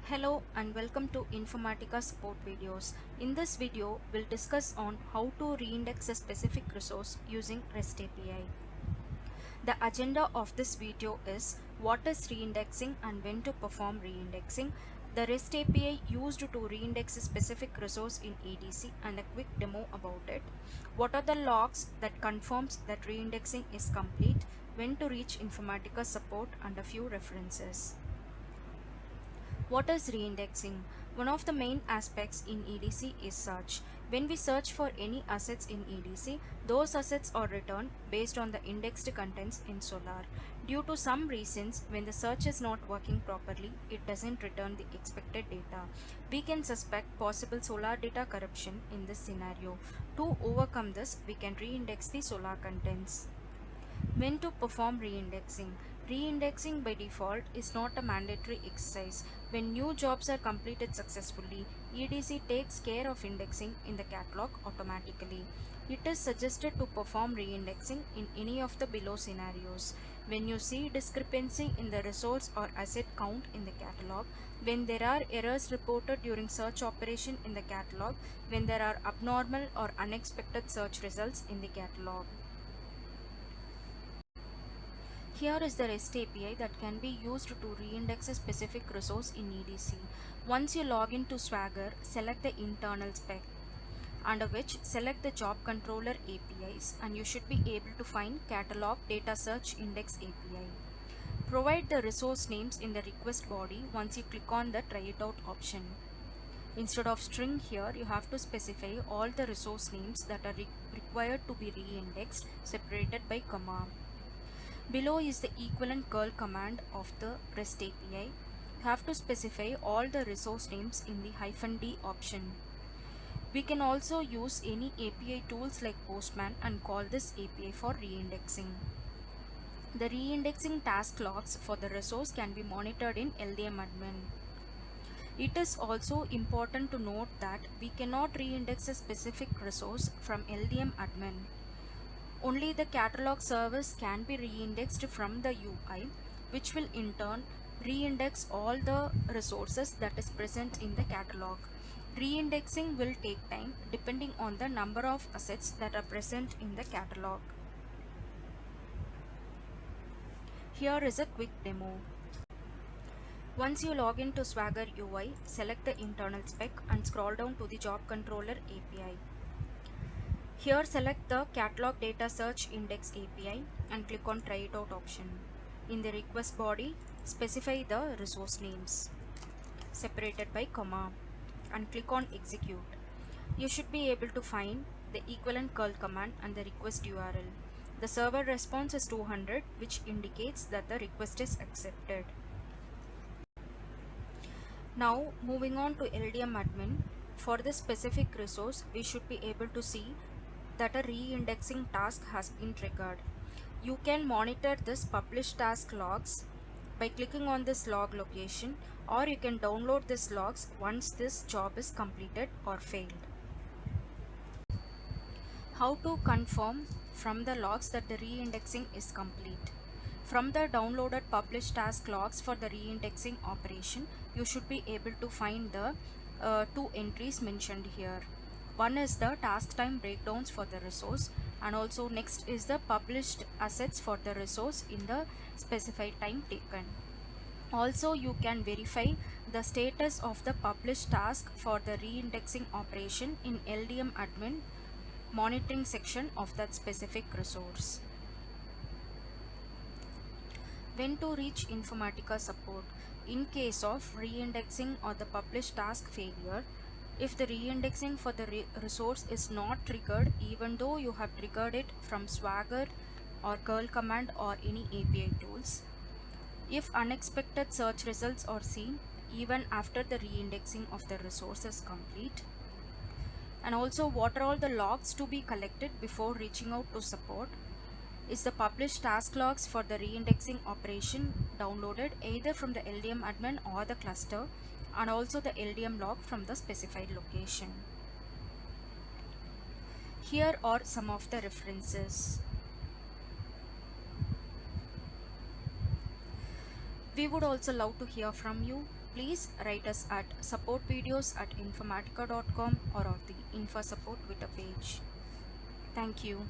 Hello and welcome to Informatica support videos. In this video, we'll discuss on how to reindex a specific resource using REST API. The agenda of this video is what is reindexing and when to perform reindexing, the REST API used to reindex a specific resource in EDC and a quick demo about it, what are the logs that confirms that reindexing is complete, when to reach Informatica support and a few references. What is reindexing? One of the main aspects in EDC is search. When we search for any assets in EDC, those assets are returned based on the indexed contents in Solar. Due to some reasons, when the search is not working properly, it doesn't return the expected data. We can suspect possible Solar data corruption in this scenario. To overcome this, we can reindex the Solar contents. When to perform reindexing? Reindexing by default is not a mandatory exercise. When new jobs are completed successfully, EDC takes care of indexing in the catalog automatically. It is suggested to perform reindexing in any of the below scenarios. When you see discrepancy in the resource or asset count in the catalog, when there are errors reported during search operation in the catalog, when there are abnormal or unexpected search results in the catalog. Here is the REST API that can be used to reindex a specific resource in EDC. Once you log into Swagger, select the internal spec, under which select the job controller APIs, and you should be able to find catalog data search index API. Provide the resource names in the request body once you click on the try it out option. Instead of string here, you have to specify all the resource names that are required to be reindexed, separated by comma. Below is the equivalent curl command of the REST API. You have to specify all the resource names in the -d option. We can also use any API tools like Postman and call this API for reindexing. The reindexing task logs for the resource can be monitored in LDM admin. It is also important to note that we cannot reindex a specific resource from LDM admin. Only the catalog service can be reindexed from the UI, which will in turn reindex all the resources that is present in the catalog. Reindexing will take time depending on the number of assets that are present in the catalog. Here is a quick demo. Once you log into Swagger UI, select the internal spec and scroll down to the job controller API. Here select the catalog data search index API and click on try it out option. In the request body, specify the resource names separated by comma and click on execute. You should be able to find the equivalent curl command and the request URL. The server response is 200, which indicates that the request is accepted. Now moving on to LDM admin. For this specific resource, we should be able to see that a reindexing task has been triggered. You can monitor this publish task logs by clicking on this log location, or you can download this logs once this job is completed or failed. How to confirm from the logs that the reindexing is complete? From the downloaded publish task logs for the reindexing operation, you should be able to find the two entries mentioned here. One is the task time breakdowns for the resource, and also next is the published assets for the resource in the specified time taken. Also, you can verify the status of the published task for the reindexing operation in LDM admin monitoring section of that specific resource. When to reach Informatica support? In case of reindexing or the published task failure, if the reindexing for the resource is not triggered, even though you have triggered it from Swagger or curl command or any API tools, if unexpected search results are seen even after the reindexing of the resource is complete, and also what are all the logs to be collected before reaching out to support, is the published task logs for the reindexing operation downloaded either from the LDM admin or the cluster, and also the LDM log from the specified location. Here are some of the references. We would also love to hear from you. Please write us at supportvideos@informatica.com or on the InfoSupport Twitter page. Thank you.